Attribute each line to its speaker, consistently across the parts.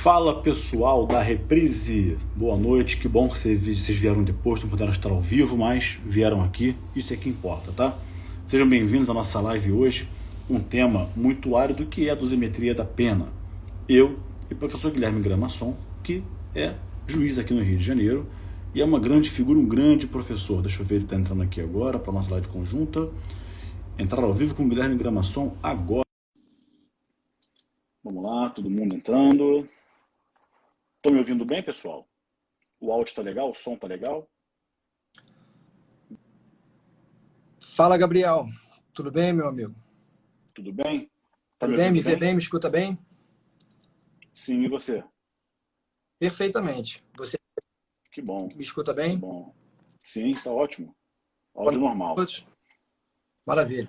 Speaker 1: Fala pessoal da Reprise, boa noite, que bom que vocês vieram depois, não puderam estar ao vivo, mas vieram aqui, isso é que importa, tá? Sejam bem-vindos à nossa live hoje, um tema muito árido que é a dosimetria da pena. Eu e o professor Guilherme Gramasson, que é juiz aqui no Rio de Janeiro, e é uma grande figura, um grande professor. Deixa eu ver, ele está entrando aqui agora para a nossa live conjunta. Entrar ao vivo com o Guilherme Gramasson agora. Vamos lá, todo mundo entrando. Estão me ouvindo bem, pessoal? O áudio está legal? O som está legal?
Speaker 2: Fala, Gabriel. Tudo bem, meu amigo?
Speaker 1: Tudo bem? Tá
Speaker 2: Tudo
Speaker 1: me
Speaker 2: bem?
Speaker 1: ouvindo
Speaker 2: Me vê
Speaker 1: bem?
Speaker 2: bem? Me escuta bem?
Speaker 1: Sim, e você?
Speaker 2: Perfeitamente. Você
Speaker 1: Que bom,
Speaker 2: me escuta
Speaker 1: que
Speaker 2: bem?
Speaker 1: bom. Sim, tá ótimo.
Speaker 2: Boa
Speaker 1: Áudio
Speaker 2: noite a
Speaker 1: normal.
Speaker 2: todos. Maravilha.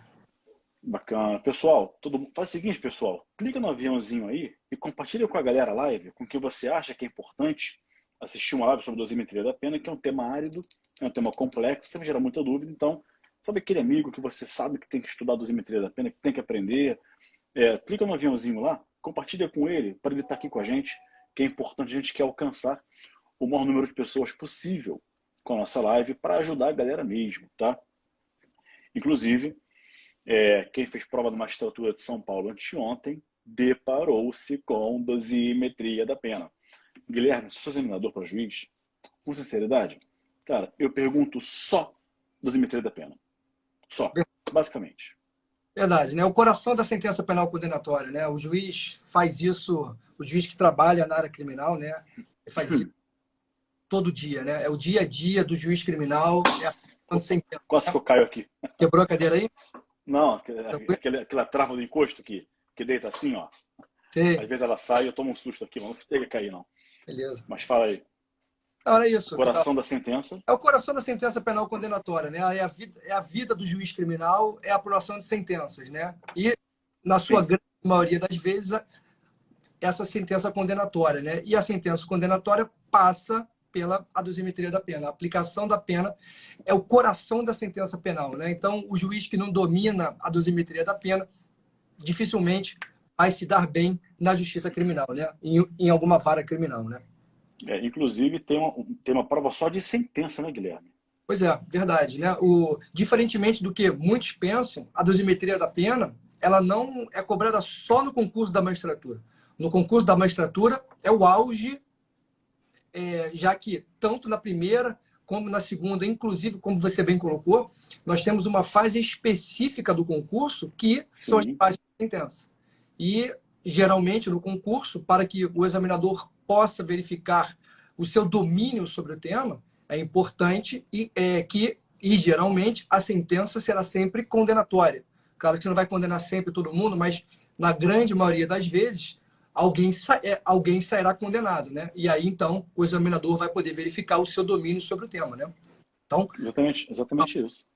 Speaker 1: Bacana. Pessoal, faz o seguinte, pessoal. Clica no aviãozinho aí e compartilha com a galera a live com quem você acha que é importante assistir uma live sobre dosimetria da pena, que é um tema árido, é um tema complexo, sempre gera muita dúvida. Então, sabe aquele amigo que você sabe que tem que estudar dosimetria da pena, que tem que aprender? Clica no aviãozinho lá, compartilha com ele, para ele estar aqui com a gente, que é importante, a gente quer alcançar o maior número de pessoas possível com a nossa live para ajudar a galera mesmo, tá? Inclusive, quem fez prova da magistratura de São Paulo anteontem deparou-se com dosimetria da pena. Guilherme, se sou examinador para juiz, com sinceridade, cara, eu pergunto só dosimetria da pena. Só, basicamente.
Speaker 2: Verdade, né? O coração da sentença penal condenatória, né? O juiz faz isso, o juiz que trabalha na área criminal, né? Ele faz isso todo dia, né? É o dia a dia do juiz criminal, é a sentença.
Speaker 1: Quase que eu caio aqui.
Speaker 2: Quebrou a cadeira aí?
Speaker 1: Não,
Speaker 2: Tranquilo?
Speaker 1: aquela trava do encosto que deita assim, ó. Às
Speaker 2: Sei.
Speaker 1: vezes ela sai e eu tomo um susto aqui, não chega a cair, não.
Speaker 2: Beleza.
Speaker 1: Mas fala aí,
Speaker 2: Não, era
Speaker 1: o
Speaker 2: isso que eu tava...
Speaker 1: coração da sentença.
Speaker 2: É o coração da sentença penal condenatória, né? É a vida do juiz criminal, é a apuração de sentenças, né? E, na sua
Speaker 1: Sim,
Speaker 2: grande maioria das vezes, essa sentença condenatória, né? E a sentença condenatória passa pela dosimetria da pena. A aplicação da pena é o coração da sentença penal, né? Então, o juiz que não domina a dosimetria da pena dificilmente vai se dar bem na justiça criminal, né? Em alguma vara criminal, né?
Speaker 1: inclusive tem uma prova só de sentença, né, Guilherme?
Speaker 2: Pois é, verdade, né? Diferentemente do que muitos pensam, a dosimetria da pena, ela não é cobrada só no concurso da magistratura. No concurso da magistratura é o auge, já que tanto na primeira como na segunda, inclusive, como você bem colocou, nós temos uma fase específica do concurso que são as
Speaker 1: Sim,
Speaker 2: fases de sentença. E, geralmente, no concurso, para que o examinador possa verificar o seu domínio sobre o tema, é importante e geralmente, a sentença será sempre condenatória. Claro que você não vai condenar sempre todo mundo, mas, na grande maioria das vezes, alguém sairá condenado, né? E aí, então, o examinador vai poder verificar o seu domínio sobre o tema, né? Então,
Speaker 1: exatamente isso.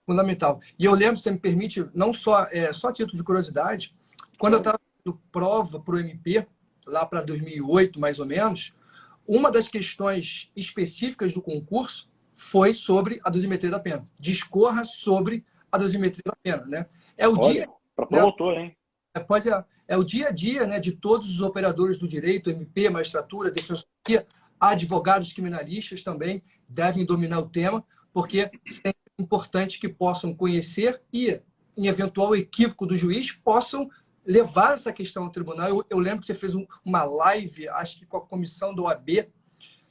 Speaker 2: fundamental. E eu lembro, se você me permite, não só, só a título de curiosidade, quando eu
Speaker 1: Claro.
Speaker 2: estava fazendo prova para o MP, lá para 2008, mais ou menos, uma das questões específicas do concurso foi sobre a dosimetria da pena. Discorra sobre a dosimetria da pena, né? É o dia,
Speaker 1: Olha, para
Speaker 2: né?
Speaker 1: promotor, hein?
Speaker 2: É o dia a dia, né, de todos os operadores do direito, MP, magistratura, defensoria, advogados criminalistas também devem dominar o tema, porque é importante que possam conhecer e, em eventual equívoco do juiz, possam levar essa questão ao tribunal. Eu lembro que você fez uma live, acho que com a comissão da OAB,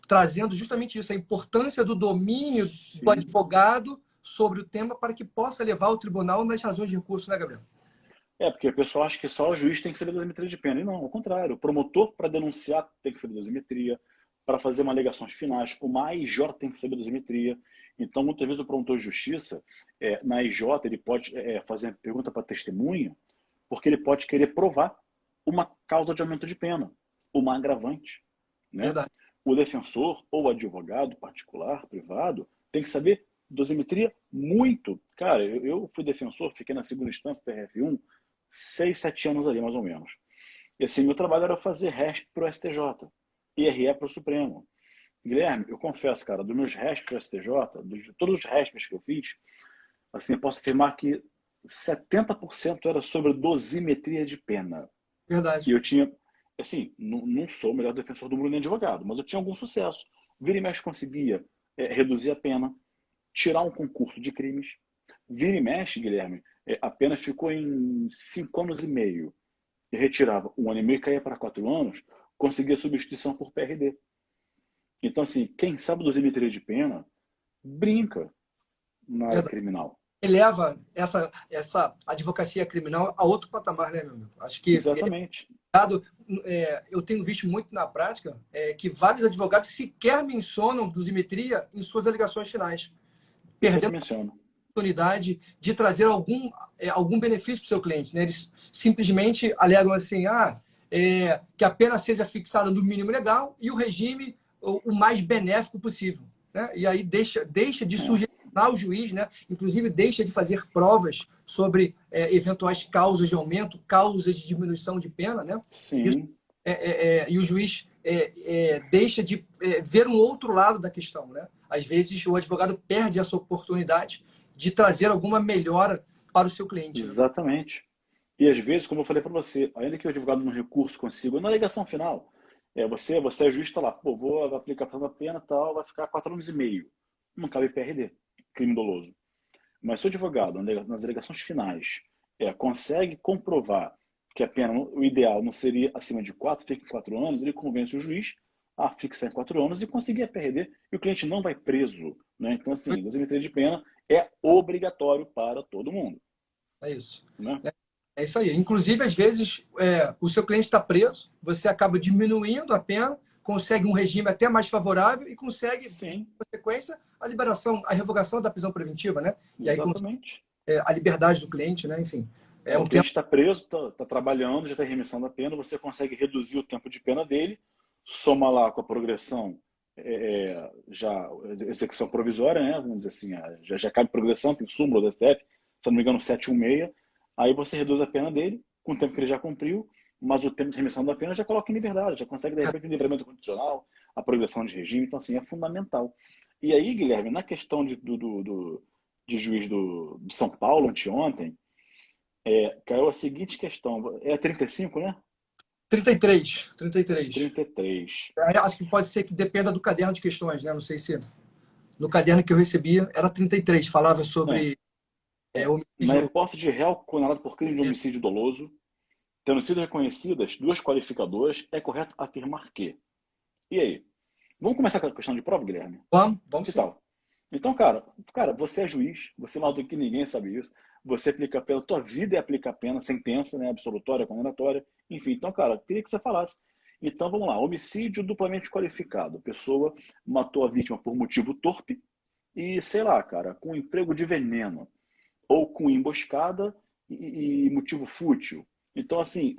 Speaker 2: trazendo justamente isso, a importância do domínio do
Speaker 1: Sim.
Speaker 2: advogado sobre o tema para que possa levar ao tribunal nas razões de recurso, né, Gabriel?
Speaker 1: Porque o pessoal acha que só o juiz tem que saber dosimetria de pena. E não, ao contrário. O promotor, para denunciar, tem que saber dosimetria. Para fazer uma alegações finais, o AIJ tem que saber dosimetria. Então, muitas vezes, o promotor de justiça, na AIJ, ele pode fazer pergunta para testemunha, porque ele pode querer provar uma causa de aumento de pena, uma agravante. Né?
Speaker 2: Verdade.
Speaker 1: O defensor ou advogado particular, privado, tem que saber dosimetria muito. Cara, eu fui defensor, fiquei na segunda instância, TRF1, 6, 7 anos ali, mais ou menos. E assim, meu trabalho era fazer RESP para o STJ e RE para o Supremo. Guilherme, eu confesso, cara, dos meus RESP para o STJ, de todos os RESPs que eu fiz, assim, eu posso afirmar que 70% era sobre dosimetria de pena. E
Speaker 2: Verdade.
Speaker 1: assim, não sou o melhor defensor do mundo nem advogado, mas eu tinha algum sucesso. Vira e mexe conseguia reduzir a pena, tirar um concurso de crimes. Vira e mexe, Guilherme, a pena ficou em 5 anos e meio. E retirava 1 ano e meio e caía para 4 anos, conseguia substituição por PRD. Então, assim, quem sabe dosimetria de pena brinca na área criminal.
Speaker 2: Eleva essa advocacia criminal a outro patamar, né, meu amigo? Acho que
Speaker 1: Exatamente.
Speaker 2: eu tenho visto muito na prática que vários advogados sequer mencionam dosimetria em suas alegações finais,
Speaker 1: Eu sempre
Speaker 2: perdendo
Speaker 1: menciono.
Speaker 2: a oportunidade de trazer algum benefício para o seu cliente. Né? Eles simplesmente alegam assim, que a pena seja fixada no mínimo legal e o regime o mais benéfico possível. Né? E aí deixa de sugerir ao juiz, né? Inclusive deixa de fazer provas sobre eventuais causas de aumento, causas de diminuição de pena, né?
Speaker 1: Sim.
Speaker 2: E o juiz deixa de ver um outro lado da questão, né? Às vezes o advogado perde essa oportunidade de trazer alguma melhora para o seu cliente. Né?
Speaker 1: Exatamente. E às vezes, como eu falei para você, ainda que o advogado no recurso consiga, na alegação final, você é juiz, está lá, pô, vou aplicar a pena tal, vai ficar 4 anos e meio. Não cabe PRD, crime doloso. Mas se o advogado, nas alegações finais, consegue comprovar que a pena, o ideal não seria acima de 4, fica em 4 anos, ele convence o juiz a fixar em 4 anos e conseguir a PRD, e o cliente não vai preso. Né? Então, assim, dosimetria de pena é obrigatório para todo mundo.
Speaker 2: É isso.
Speaker 1: Né?
Speaker 2: É isso aí. Inclusive, às vezes, o seu cliente está preso, você acaba diminuindo a pena, consegue um regime até mais favorável e consegue,
Speaker 1: Sim.
Speaker 2: em consequência, a liberação, a revogação da prisão preventiva, né? E aí,
Speaker 1: Exatamente.
Speaker 2: a liberdade do cliente, né? Enfim,
Speaker 1: O
Speaker 2: um tempo.
Speaker 1: cliente está preso, está trabalhando, já tem remissão da pena, você consegue reduzir o tempo de pena dele, soma lá com a progressão, já execução provisória, né? Vamos dizer assim, já cabe progressão, tem súmula do STF, se não me engano, 716, aí você reduz a pena dele, com o tempo que ele já cumpriu, mas o tempo de remissão da pena já coloca em liberdade, já consegue, de repente, um livramento condicional, a progressão de regime, então, assim, é fundamental. E aí, Guilherme, na questão de juiz de São Paulo, anteontem, caiu a seguinte questão. É 35, né?
Speaker 2: 33. 33.
Speaker 1: 33.
Speaker 2: Acho que pode ser que dependa do caderno de questões, né? Não sei se no caderno que eu recebia era 33, falava
Speaker 1: É,
Speaker 2: sobre
Speaker 1: Na
Speaker 2: homicídio.
Speaker 1: hipótese de réu condenado por crime de homicídio doloso, tendo sido reconhecidas duas qualificadoras, é correto afirmar que. E aí? Vamos começar com a questão de prova, Guilherme?
Speaker 2: Vamos
Speaker 1: Que
Speaker 2: sim.
Speaker 1: tal? Então, cara, você é juiz, você mais do que ninguém sabe isso. Você aplica a pena, tua vida é aplicar a pena, sentença, né, absolutória, condenatória, enfim. Então, cara, queria que você falasse. Então, vamos lá. Homicídio duplamente qualificado. A pessoa matou a vítima por motivo torpe e, sei lá, cara, com emprego de veneno ou com emboscada e motivo fútil. Então, assim,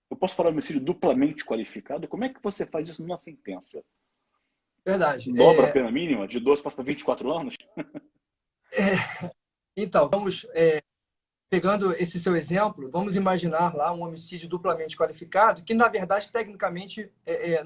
Speaker 1: eu posso falar homicídio duplamente qualificado? Como é que você faz isso numa sentença?
Speaker 2: Verdade.
Speaker 1: Dobra a pena mínima de 12 para 24 anos?
Speaker 2: Então, vamos, pegando esse seu exemplo, vamos imaginar lá um homicídio duplamente qualificado, que, na verdade, tecnicamente,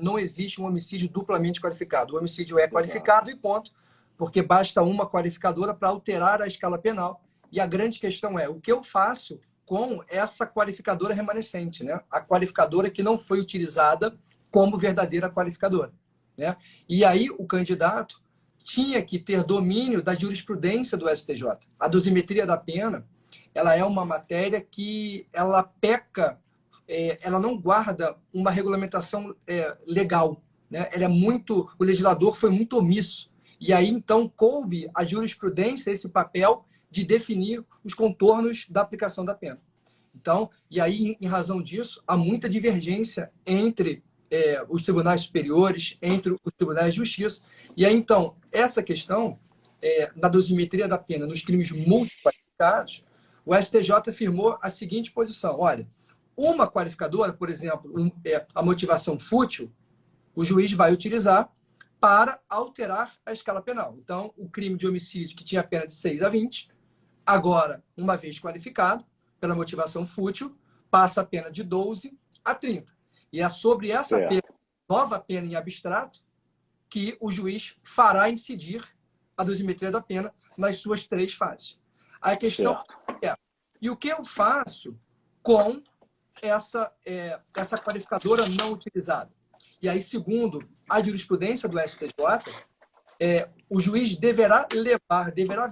Speaker 2: não existe um homicídio duplamente qualificado. O homicídio é qualificado e ponto, porque basta uma qualificadora para alterar a escala penal. E a grande questão é, o que eu faço com essa qualificadora remanescente, né? A qualificadora que não foi utilizada como verdadeira qualificadora. Né? E aí o candidato tinha que ter domínio da jurisprudência do STJ. A dosimetria da pena, ela é uma matéria que ela peca, ela não guarda uma regulamentação legal. Né? Ela é muito, o legislador foi muito omisso. E aí, então, coube a jurisprudência esse papel de definir os contornos da aplicação da pena. Então, e aí, em razão disso, há muita divergência entre os tribunais superiores, entre os tribunais de justiça. E aí, então, essa questão na dosimetria da pena nos crimes multiqualificados, o STJ afirmou a seguinte posição: olha, uma qualificadora, por exemplo, a motivação fútil, o juiz vai utilizar para alterar a escala penal. Então, o crime de homicídio que tinha pena de 6 a 20, agora, uma vez qualificado pela motivação fútil, passa a pena de 12 a 30. E é sobre essa pena, nova pena em abstrato, que o juiz fará incidir a dosimetria da pena nas suas 3 fases. A questão é, e o que eu faço com essa qualificadora não utilizada. E aí, segundo a jurisprudência do STJ, o juiz deverá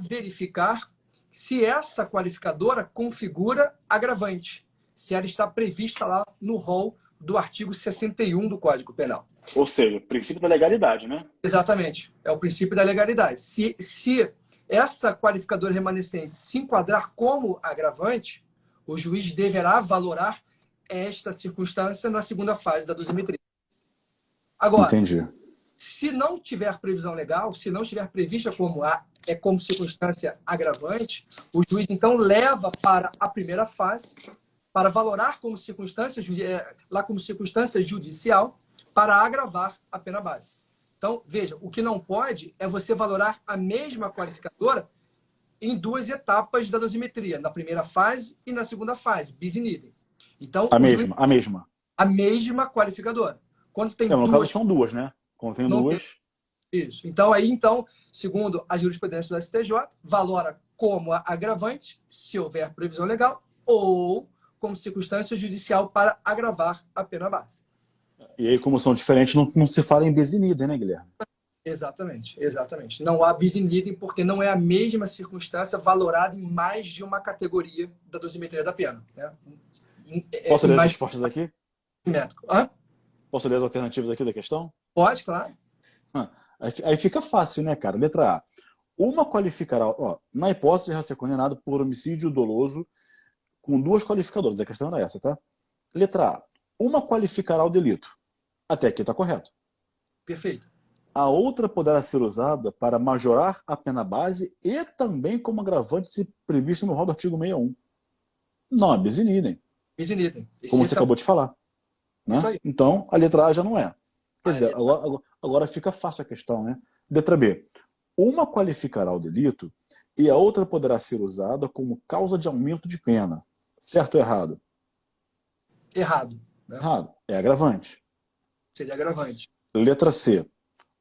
Speaker 2: verificar se essa qualificadora configura agravante, se ela está prevista lá no rol do artigo 61 do Código Penal.
Speaker 1: Ou seja, o princípio da legalidade, né?
Speaker 2: Exatamente, é o princípio da legalidade. Se essa qualificadora remanescente se enquadrar como agravante, o juiz deverá valorar esta circunstância na segunda fase da dosimetria. Agora,
Speaker 1: entendi.
Speaker 2: Se não tiver previsão legal, se não estiver prevista como circunstância agravante, o juiz então leva para a primeira fase para valorar como circunstância judicial para agravar a pena base. Então, veja, o que não pode é você valorar a mesma qualificadora em duas etapas da dosimetria, na primeira fase e na segunda fase, bis in idem. Então,
Speaker 1: a mesma.
Speaker 2: A mesma qualificadora. Quando tem
Speaker 1: no
Speaker 2: duas,
Speaker 1: caso são duas, né? Quando tem duas.
Speaker 2: Isso. Então, segundo a jurisprudência do STJ, valora como agravante, se houver previsão legal, ou como circunstância judicial para agravar a pena base.
Speaker 1: E aí, como são diferentes, não se fala em bis in idem, né, Guilherme?
Speaker 2: Exatamente. Não há bis in idem porque não é a mesma circunstância valorada em mais de uma categoria da dosimetria da pena. Né?
Speaker 1: Posso ler as respostas aqui?
Speaker 2: Hã?
Speaker 1: Posso ler as alternativas aqui da questão?
Speaker 2: Pode, claro.
Speaker 1: Aí fica fácil, né, cara? Letra A. Uma qualificará, na hipótese de já ser condenado por homicídio doloso com duas qualificadoras. A questão era essa, tá? Letra A. Uma qualificará o delito. Até aqui está correto.
Speaker 2: Perfeito.
Speaker 1: A outra poderá ser usada para majorar a pena base e também como agravante se previsto no rol do artigo 61. Não é bis in idem.
Speaker 2: Bis in idem.
Speaker 1: Como você acabou de falar. Né?
Speaker 2: Isso aí.
Speaker 1: Então, a letra A já não é. Quer dizer, agora fica fácil a questão, né? Letra B. Uma qualificará o delito e a outra poderá ser usada como causa de aumento de pena. Certo ou errado?
Speaker 2: Errado. Né?
Speaker 1: Errado. É agravante.
Speaker 2: Seria agravante.
Speaker 1: Letra C.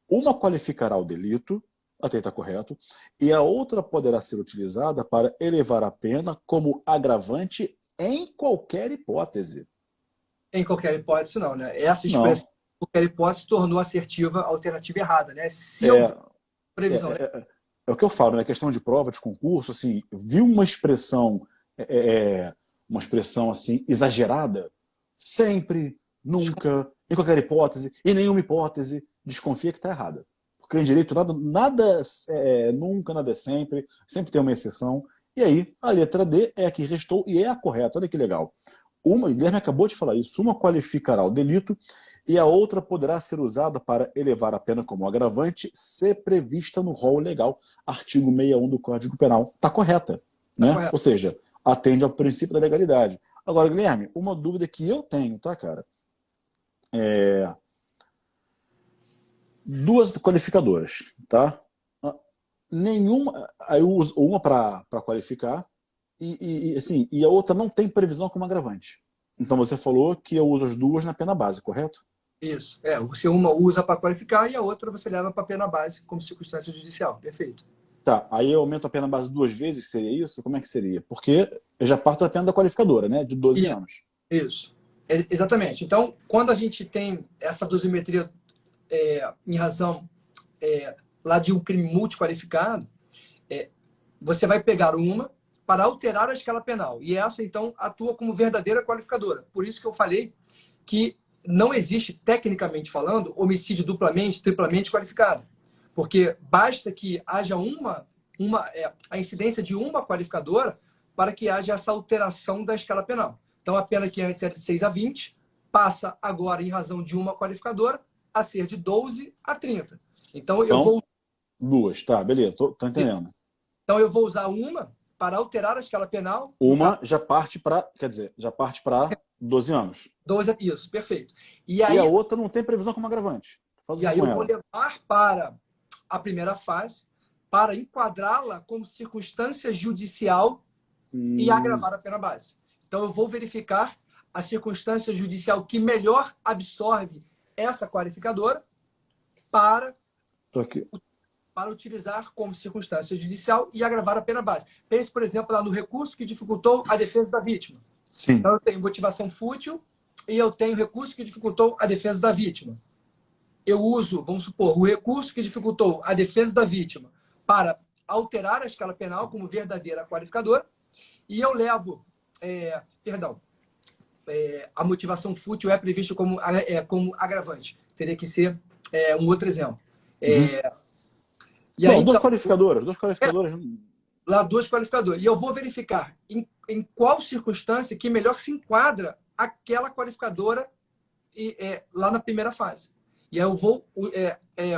Speaker 1: Uma qualificará o delito, até está correto, e a outra poderá ser utilizada para elevar a pena como agravante em qualquer hipótese.
Speaker 2: Em qualquer hipótese, não, né? Essa expressão, em qualquer hipótese, tornou assertiva a alternativa errada, né? Se previsão.
Speaker 1: É o que eu falo, né? Questão de prova, de concurso, assim, viu uma expressão assim, exagerada, sempre, nunca, em qualquer hipótese, em nenhuma hipótese, desconfia que está errada. Porque em direito nada é nunca, nada é sempre tem uma exceção. E aí, a letra D é a que restou e é a correta. Olha que legal. O Guilherme acabou de falar isso. Uma qualificará o delito e a outra poderá ser usada para elevar a pena como agravante se prevista no rol legal, artigo 61 do Código Penal. Está correta, né? Correto. Ou seja, atende ao princípio da legalidade. Agora, Guilherme, uma dúvida que eu tenho, tá, cara? Duas qualificadoras, tá? Nenhuma, aí eu uso uma para qualificar e a outra não tem previsão como agravante. Então você falou que eu uso as duas na pena base, correto?
Speaker 2: Isso. Você uma usa para qualificar e a outra você leva para a pena base como circunstância judicial. Perfeito.
Speaker 1: Tá, aí eu aumento a pena base duas vezes, seria isso? Como é que seria? Porque eu já parto da pena da qualificadora, né? De 12 anos.
Speaker 2: Isso. Exatamente. Então, quando a gente tem essa dosimetria em razão lá de um crime multiqualificado, você vai pegar uma para alterar a escala penal. E essa, então, atua como verdadeira qualificadora. Por isso que eu falei que não existe, tecnicamente falando, homicídio duplamente, triplamente qualificado. Porque basta que haja a incidência de uma qualificadora para que haja essa alteração da escala penal. Então, a pena que antes era de 6 a 20, passa agora, em razão de uma qualificadora, a ser de 12 a 30. Então, eu vou...
Speaker 1: Duas, tá, beleza, tô entendendo.
Speaker 2: Então, eu vou usar uma para alterar a escala penal.
Speaker 1: Uma já parte para, 12 anos.
Speaker 2: 12, isso, perfeito.
Speaker 1: E a outra não tem previsão como agravante.
Speaker 2: E aí eu vou levar para a primeira fase para enquadrá-la como circunstância judicial e agravar a pena base. Então, eu vou verificar a circunstância judicial que melhor absorve essa qualificadora para utilizar como circunstância judicial e agravar a pena base. Pense, por exemplo, lá no recurso que dificultou a defesa da vítima.
Speaker 1: Sim.
Speaker 2: Então, eu tenho motivação fútil e eu tenho recurso que dificultou a defesa da vítima. Eu uso, vamos supor, o recurso que dificultou a defesa da vítima para alterar a escala penal como verdadeira qualificadora e eu levo, a motivação fútil é prevista como agravante. Teria que ser um outro exemplo.
Speaker 1: Uhum.
Speaker 2: E
Speaker 1: Bom,
Speaker 2: aí,
Speaker 1: duas
Speaker 2: então,
Speaker 1: qualificadoras. Duas qualificadoras.
Speaker 2: lá dois qualificadores. E eu vou verificar em qual circunstância que melhor se enquadra aquela qualificadora lá na primeira fase. E aí eu vou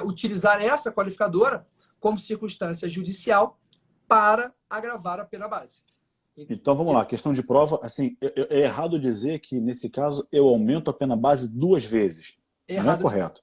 Speaker 2: utilizar essa qualificadora como circunstância judicial para agravar a pena base.
Speaker 1: Então vamos lá, questão de prova. Assim, é errado dizer que, nesse caso, eu aumento a pena base 2 vezes. Não é correto.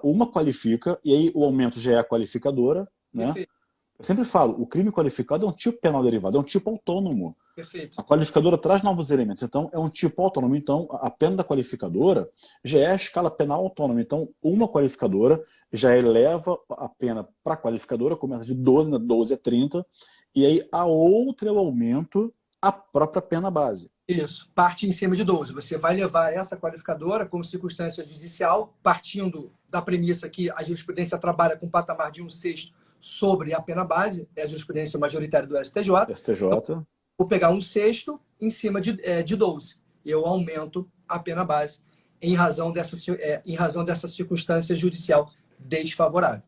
Speaker 1: Uma qualifica, e aí o aumento já é a qualificadora, né?
Speaker 2: Perfeito.
Speaker 1: Eu sempre falo, o crime qualificado é um tipo penal derivado, é um tipo autônomo.
Speaker 2: Perfeito.
Speaker 1: A qualificadora traz novos elementos, então é um tipo autônomo. Então, a pena da qualificadora já é a escala penal autônoma. Então, uma qualificadora já eleva a pena para a qualificadora, começa de 12, 12 a 30, e aí a outra eu aumento a própria pena base.
Speaker 2: Isso, parte em cima de 12. Você vai levar essa qualificadora como circunstância judicial, partindo da premissa que a jurisprudência trabalha com um patamar de 1/6 sobre a pena base, é a jurisprudência majoritária do STJ.
Speaker 1: STJ.
Speaker 2: Vou pegar 1/6 em cima de 12. Eu aumento a pena base em razão dessa circunstância judicial desfavorável.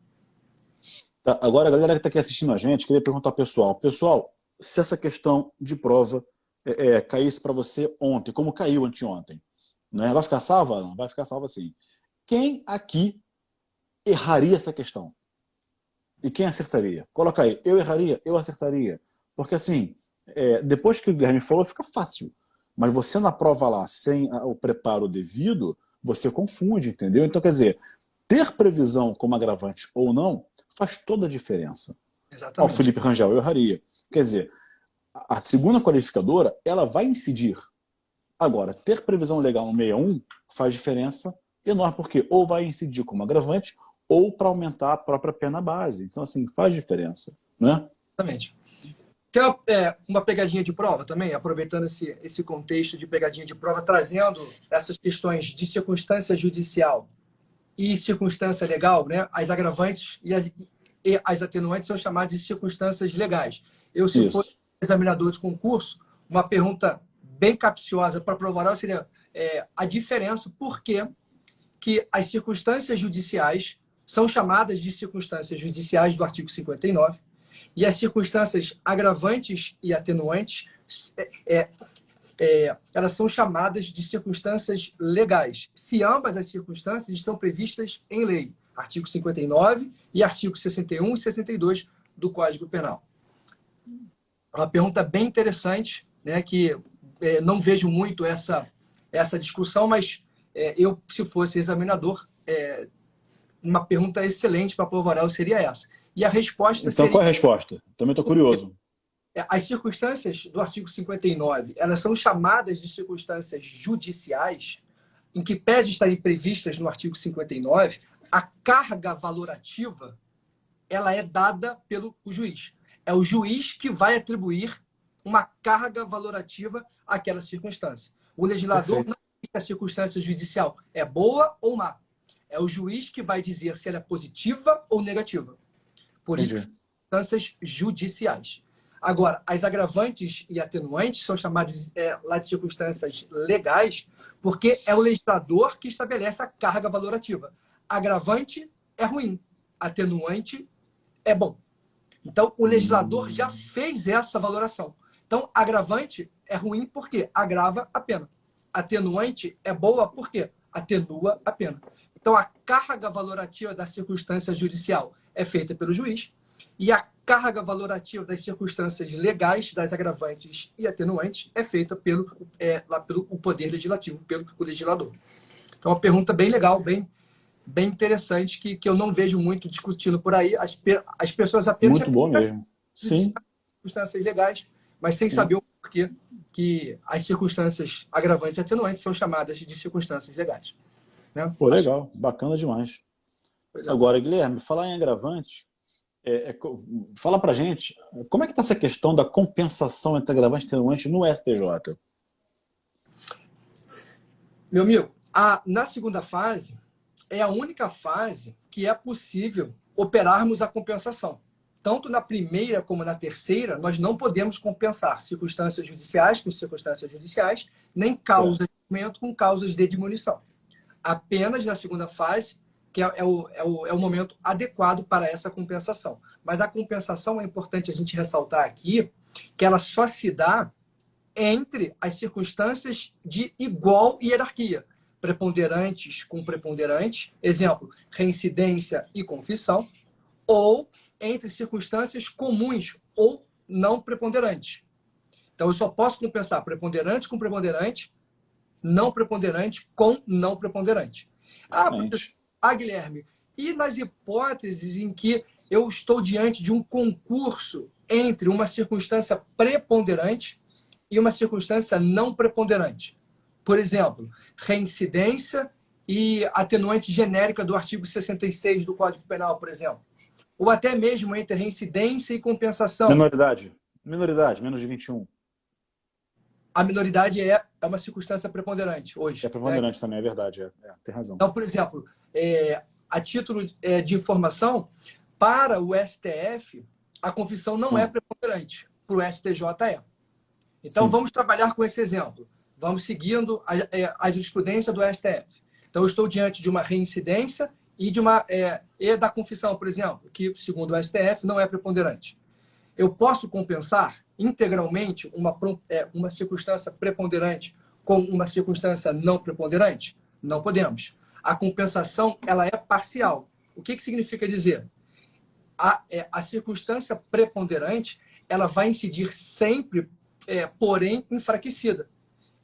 Speaker 1: Tá, agora, a galera que está aqui assistindo a gente, queria perguntar ao pessoal. Pessoal, se essa questão de prova caísse para você ontem, como caiu anteontem, né? Vai ficar salva? Não, vai ficar salva sim. Quem aqui erraria essa questão? E quem acertaria? Coloca aí, eu erraria, eu acertaria. Porque assim, depois que o Guilherme falou, fica fácil. Mas você na prova lá, sem o preparo devido, você confunde, entendeu? Então, quer dizer, ter previsão como agravante ou não, faz toda a diferença. Ó, o
Speaker 2: Exatamente.
Speaker 1: Felipe Rangel, eu erraria. Quer dizer, a segunda qualificadora, ela vai incidir. Agora, ter previsão legal no 61 faz diferença enorme, porque ou vai incidir como agravante, ou para aumentar a própria pena base. Então, assim, faz diferença, né?
Speaker 2: Exatamente. Quer uma pegadinha de prova também, aproveitando esse contexto de pegadinha de prova, trazendo essas questões de circunstância judicial e circunstância legal, né? As agravantes e as atenuantes são chamadas de circunstâncias legais. Se for examinador de concurso, uma pergunta bem capciosa para prova oral seria a diferença, por que as circunstâncias judiciais são chamadas de circunstâncias judiciais do artigo 59 e as circunstâncias agravantes e atenuantes elas são chamadas de circunstâncias legais, se ambas as circunstâncias estão previstas em lei, artigo 59 e artigo 61 e 62 do Código Penal. Uma pergunta bem interessante, né, que não vejo muito essa discussão, mas eu, se fosse examinador, uma pergunta excelente para a prova oral seria essa. E a resposta
Speaker 1: então, qual é a resposta? Também estou curioso.
Speaker 2: As circunstâncias do artigo 59, elas são chamadas de circunstâncias judiciais, em que, pese estarem previstas no artigo 59, a carga valorativa ela é dada pelo juiz. É o juiz que vai atribuir uma carga valorativa àquela circunstância. O legislador não diz se a circunstância judicial é boa ou má. É o juiz que vai dizer se ela é positiva ou negativa. Por isso, são circunstâncias judiciais. Agora, as agravantes e atenuantes são chamadas lá de circunstâncias legais, porque é o legislador que estabelece a carga valorativa. Agravante é ruim, atenuante é bom. Então, o legislador já fez essa valoração. Então, agravante é ruim porque agrava a pena. Atenuante é boa porque atenua a pena. Então, a carga valorativa da circunstância judicial é feita pelo juiz e a carga valorativa das circunstâncias legais, das agravantes e atenuantes, é feita pelo Poder Legislativo, pelo legislador. Então, uma pergunta bem legal, bem interessante, que eu não vejo muito discutindo por aí. As pessoas apenas...
Speaker 1: Muito bom mesmo. Sim.
Speaker 2: Circunstâncias legais, mas sem saber o porquê que as circunstâncias agravantes e atenuantes são chamadas de circunstâncias legais. Né?
Speaker 1: Pô, legal. Bacana demais. Agora, Guilherme, falar em agravante, fala pra gente, como é que está essa questão da compensação entre agravante e atenuante no STJ?
Speaker 2: Meu amigo, na segunda fase, é a única fase que é possível operarmos a compensação. Tanto na primeira como na terceira, nós não podemos compensar circunstâncias judiciais com circunstâncias judiciais, nem causas de aumento com causas de diminuição. Apenas na segunda fase, que é o momento adequado para essa compensação. Mas a compensação, é importante a gente ressaltar aqui, que ela só se dá entre as circunstâncias de igual hierarquia. Preponderantes com preponderantes, exemplo, reincidência e confissão, ou entre circunstâncias comuns ou não preponderantes. Então, eu só posso compensar preponderante com preponderante, não preponderante com não preponderante. Guilherme, e nas hipóteses em que eu estou diante de um concurso entre uma circunstância preponderante e uma circunstância não preponderante? Por exemplo, reincidência e atenuante genérica do artigo 66 do Código Penal, por exemplo. Ou até mesmo entre reincidência e compensação.
Speaker 1: Minoridade, menos de 21.
Speaker 2: A minoridade é uma circunstância preponderante hoje.
Speaker 1: É preponderante, né? Também, é verdade. Tem razão.
Speaker 2: Então, por exemplo, a título de informação, para o STF, a confissão não é preponderante. Para o STJ é. Então, vamos trabalhar com esse exemplo. Vamos seguindo a jurisprudência do STF. Então, eu estou diante de uma reincidência e da confissão, por exemplo, que, segundo o STF, não é preponderante. Eu posso compensar integralmente uma circunstância preponderante com uma circunstância não preponderante? Não podemos. A compensação ela é parcial. O que significa dizer? A circunstância preponderante ela vai incidir sempre, porém enfraquecida.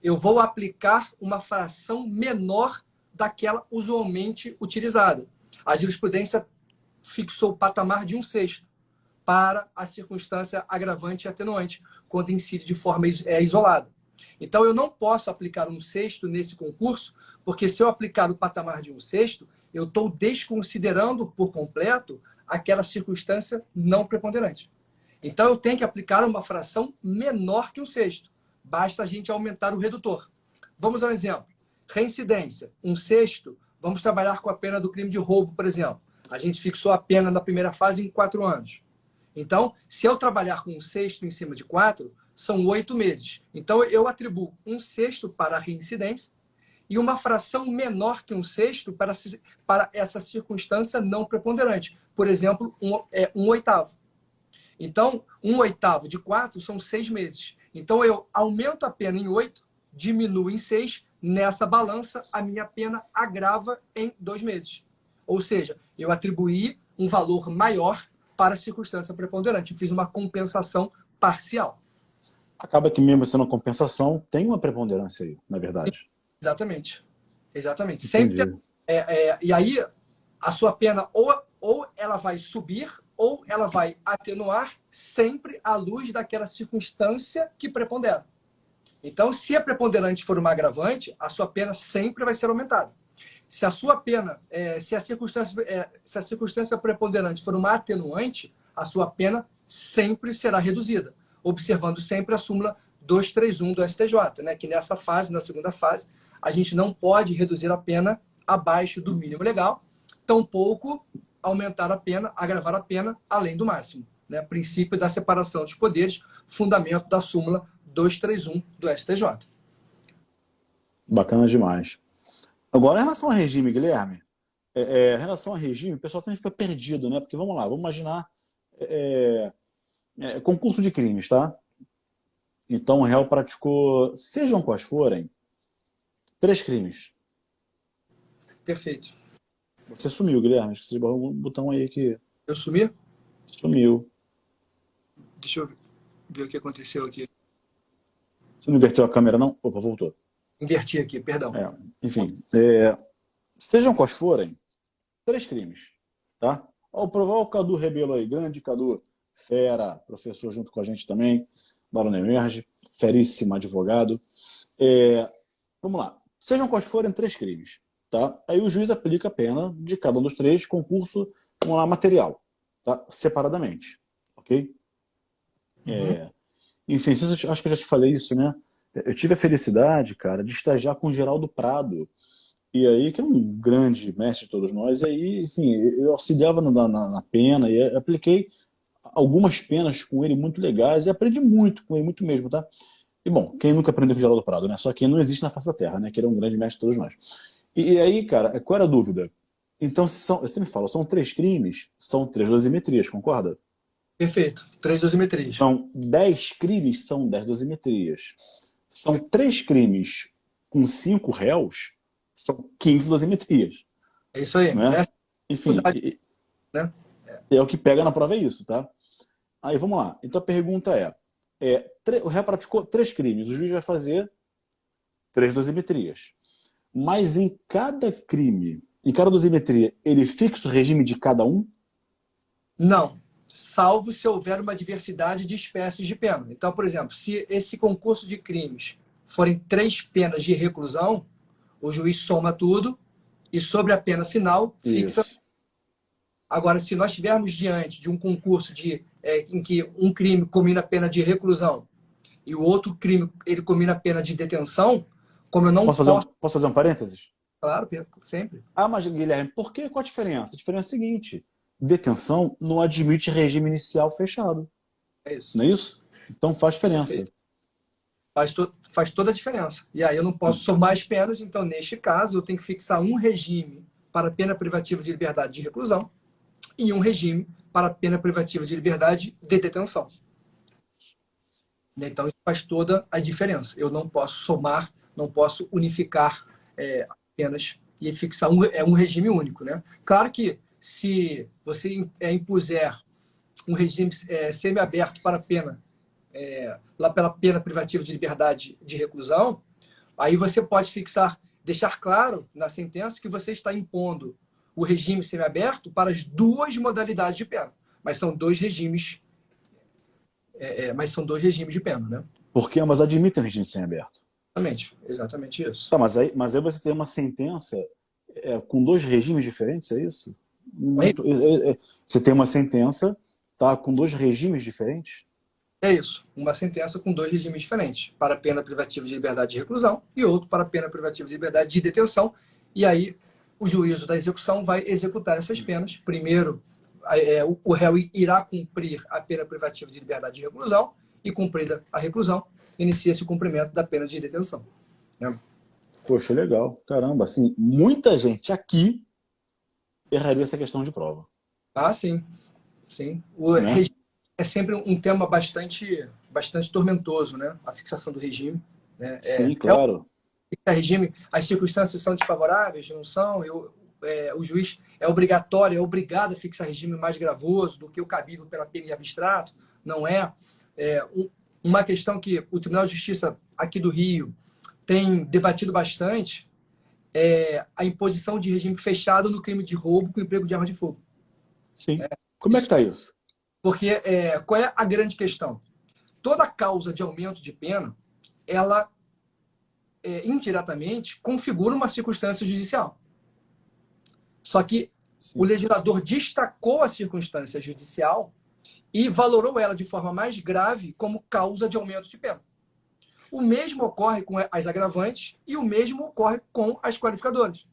Speaker 2: Eu vou aplicar uma fração menor daquela usualmente utilizada. A jurisprudência fixou o patamar de 1/6 para a circunstância agravante e atenuante, quando incide de forma isolada. Então, eu não posso aplicar 1/6 nesse concurso, porque se eu aplicar o patamar de 1/6, eu estou desconsiderando por completo aquela circunstância não preponderante. Então, eu tenho que aplicar uma fração menor que 1/6. Basta a gente aumentar o redutor. Vamos a um exemplo. Reincidência, 1/6, vamos trabalhar com a pena do crime de roubo, por exemplo. A gente fixou a pena na primeira fase em 4 anos. Então, se eu trabalhar com 1/6 em cima de 4, são 8 meses. Então, eu atribuo 1/6 para a reincidência e uma fração menor que 1/6 para essa circunstância não preponderante. Por exemplo, 1/8. Então, 1/8 de 4 são 6 meses. Então, eu aumento a pena em 8, diminuo em 6. Nessa balança, a minha pena agrava em 2 meses. Ou seja, eu atribuí um valor maior para a circunstância preponderante. Eu fiz uma compensação parcial.
Speaker 1: Acaba que mesmo sendo uma compensação, tem uma preponderância aí, na verdade.
Speaker 2: Exatamente. Sempre. E aí, a sua pena ou ela vai subir ou ela vai atenuar sempre à luz daquela circunstância que prepondera. Então, se a preponderante for uma agravante, a sua pena sempre vai ser aumentada. Se a sua pena, se a circunstância preponderante for uma atenuante, a sua pena sempre será reduzida, observando sempre a súmula 231 do STJ, né? Que nessa fase, na segunda fase, a gente não pode reduzir a pena abaixo do mínimo legal, tampouco aumentar a pena, agravar a pena além do máximo, né? Princípio da separação dos poderes, fundamento da súmula 231 do STJ.
Speaker 1: Bacana demais. Agora, em relação ao regime, Guilherme, em relação ao regime, o pessoal sempre fica perdido, né? Porque vamos lá, vamos imaginar concurso de crimes, tá? Então, o réu praticou, sejam quais forem, 3 crimes.
Speaker 2: Perfeito.
Speaker 1: Você sumiu, Guilherme. Acho que você esbarrou algum botão aí que...
Speaker 2: Eu sumi?
Speaker 1: Sumiu.
Speaker 2: Deixa eu ver o que aconteceu aqui.
Speaker 1: Você não inverteu a câmera, não? Opa, voltou.
Speaker 2: Inverti aqui, perdão.
Speaker 1: Enfim, sejam quais forem, 3 crimes, tá? O Cadu Rebelo aí, grande Cadu, fera, professor junto com a gente também, Barão Emerge, feríssimo advogado. Vamos lá. Sejam quais forem 3 crimes, tá? Aí o juiz aplica a pena de cada um dos 3, concurso, vamos lá, material, tá? Separadamente, ok? Enfim, acho que eu já te falei isso, né? Eu tive a felicidade, cara, de estagiar com o Geraldo Prado. E aí, que é um grande mestre de todos nós, e aí, enfim, eu auxiliava na pena e apliquei algumas penas com ele muito legais e aprendi muito com ele, muito mesmo, tá? E bom, quem nunca aprendeu com o Geraldo Prado, né? Só quem não existe na face da Terra, né? Que ele é um grande mestre de todos nós. E aí, cara, qual era a dúvida? Então, se são, você me fala, são três crimes, são três dosimetrias, concorda?
Speaker 2: Perfeito. Três dosimetrias.
Speaker 1: São 10 crimes, são 10 dosimetrias. São três crimes com cinco réus, são 15 dosimetrias,
Speaker 2: É isso aí.
Speaker 1: né?
Speaker 2: Essa é a
Speaker 1: Enfim,
Speaker 2: dificuldade, né?
Speaker 1: é o que pega na prova, é isso, tá? Aí vamos lá. Então a pergunta o réu praticou três crimes, o juiz vai fazer três dosimetrias. Mas em cada crime, em cada dosimetria, ele fixa o regime de cada um?
Speaker 2: Não. Salvo se houver uma diversidade de espécies de pena. Então, por exemplo, se esse concurso de crimes forem 3 penas de reclusão, o juiz soma tudo e sobre a pena final fixa.
Speaker 1: Isso.
Speaker 2: Agora, se nós estivermos diante de um concurso em que um crime combina pena de reclusão e o outro crime ele combina pena de detenção, como eu não posso,
Speaker 1: Posso fazer um parênteses?
Speaker 2: claro, sempre,
Speaker 1: Ah, mas Guilherme, por quê? Qual a diferença? A diferença é a seguinte: detenção não admite regime inicial fechado.
Speaker 2: é isso.
Speaker 1: Não é isso? Então faz diferença.
Speaker 2: Perfeito. Faz toda a diferença. E aí eu não posso somar as penas, então, neste caso, eu tenho que fixar um regime para pena privativa de liberdade de reclusão e um regime para pena privativa de liberdade de detenção. Então, isso faz toda a diferença. Eu não posso somar, não posso unificar penas e fixar um regime único, né? Claro que se você impuser um regime semiaberto para pena, lá pela pena privativa de liberdade de reclusão, aí você pode fixar, deixar claro na sentença que você está impondo o regime semiaberto para as duas modalidades de pena, mas são dois regimes, de pena, né?
Speaker 1: Porque ambas admitem regime semiaberto.
Speaker 2: Exatamente isso.
Speaker 1: Tá, mas aí você tem uma sentença com dois regimes diferentes, é isso? Você tem uma sentença, tá, com dois regimes diferentes?
Speaker 2: É isso, uma sentença com dois regimes diferentes, para pena privativa de liberdade de reclusão e outro para pena privativa de liberdade de detenção. E aí o juízo da execução vai executar essas penas. Primeiro, o réu irá cumprir a pena privativa de liberdade de reclusão e, cumprida a reclusão, inicia-se o cumprimento da pena de detenção. Né?
Speaker 1: Poxa, legal. Caramba, assim, muita gente aqui erraria essa questão de prova.
Speaker 2: Ah, sim. Sim. O regime é sempre um tema bastante tormentoso, né? A fixação do regime. Né?
Speaker 1: Sim, claro.
Speaker 2: Regime, as circunstâncias são desfavoráveis, não são? O juiz é obrigado a fixar regime mais gravoso do que o cabível pela pena em abstrato? Não é? Uma questão que o Tribunal de Justiça aqui do Rio tem debatido bastante é a imposição de regime fechado no crime de roubo com emprego de arma de fogo.
Speaker 1: Sim. Como é que está isso?
Speaker 2: Porque qual é a grande questão? Toda causa de aumento de pena, ela indiretamente configura uma circunstância judicial. Só que o legislador destacou a circunstância judicial e valorou ela de forma mais grave como causa de aumento de pena. O mesmo ocorre com as agravantes e o mesmo ocorre com as qualificadoras.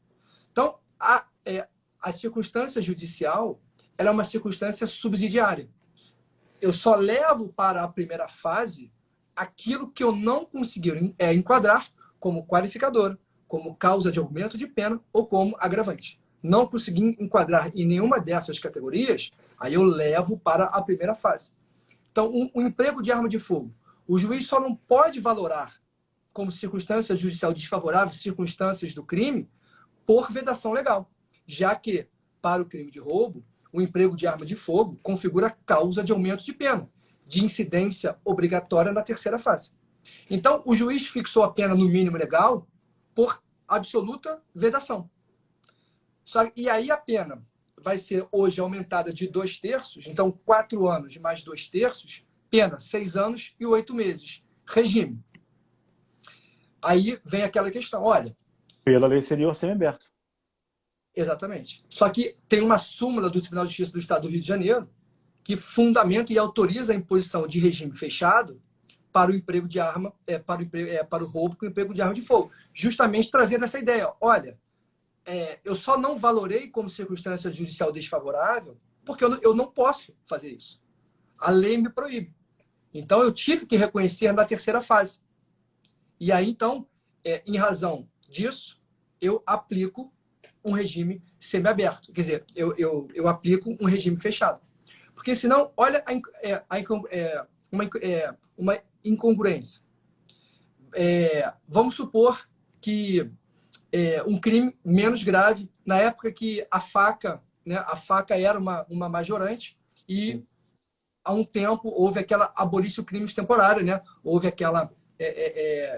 Speaker 2: Então, a circunstância judicial ela é uma circunstância subsidiária. Eu só levo para a primeira fase aquilo que eu não consegui enquadrar como qualificadora, como causa de aumento de pena ou como agravante. Não consegui enquadrar em nenhuma dessas categorias, aí eu levo para a primeira fase. Então, o emprego de arma de fogo, o juiz só não pode valorar como circunstância judicial desfavorável circunstâncias do crime por vedação legal, já que, para o crime de roubo, o emprego de arma de fogo configura causa de aumento de pena, de incidência obrigatória na terceira fase. Então, o juiz fixou a pena no mínimo legal por absoluta vedação. E aí a pena vai ser hoje aumentada de 2/3, então 4 anos mais 2/3, pena 6 anos e 8 meses. Regime. Aí vem aquela questão, olha...
Speaker 1: Pela lei seria o semiaberto.
Speaker 2: Exatamente. Só que tem uma súmula do Tribunal de Justiça do Estado do Rio de Janeiro que fundamenta e autoriza a imposição de regime fechado para o emprego de arma, para o roubo com o emprego de arma de fogo. Justamente trazendo essa ideia. Olha, eu só não valorei como circunstância judicial desfavorável porque eu não posso fazer isso. A lei me proíbe. Então, eu tive que reconhecer na terceira fase. E aí, então, em razão disso, eu aplico um regime semiaberto. Quer dizer, eu aplico um regime fechado. Porque senão, olha uma incongruência. Vamos supor que um crime menos grave, na época que a faca, né, a faca era uma majorante e sim, há um tempo houve aquela abolição crimes temporária, né? Houve aquela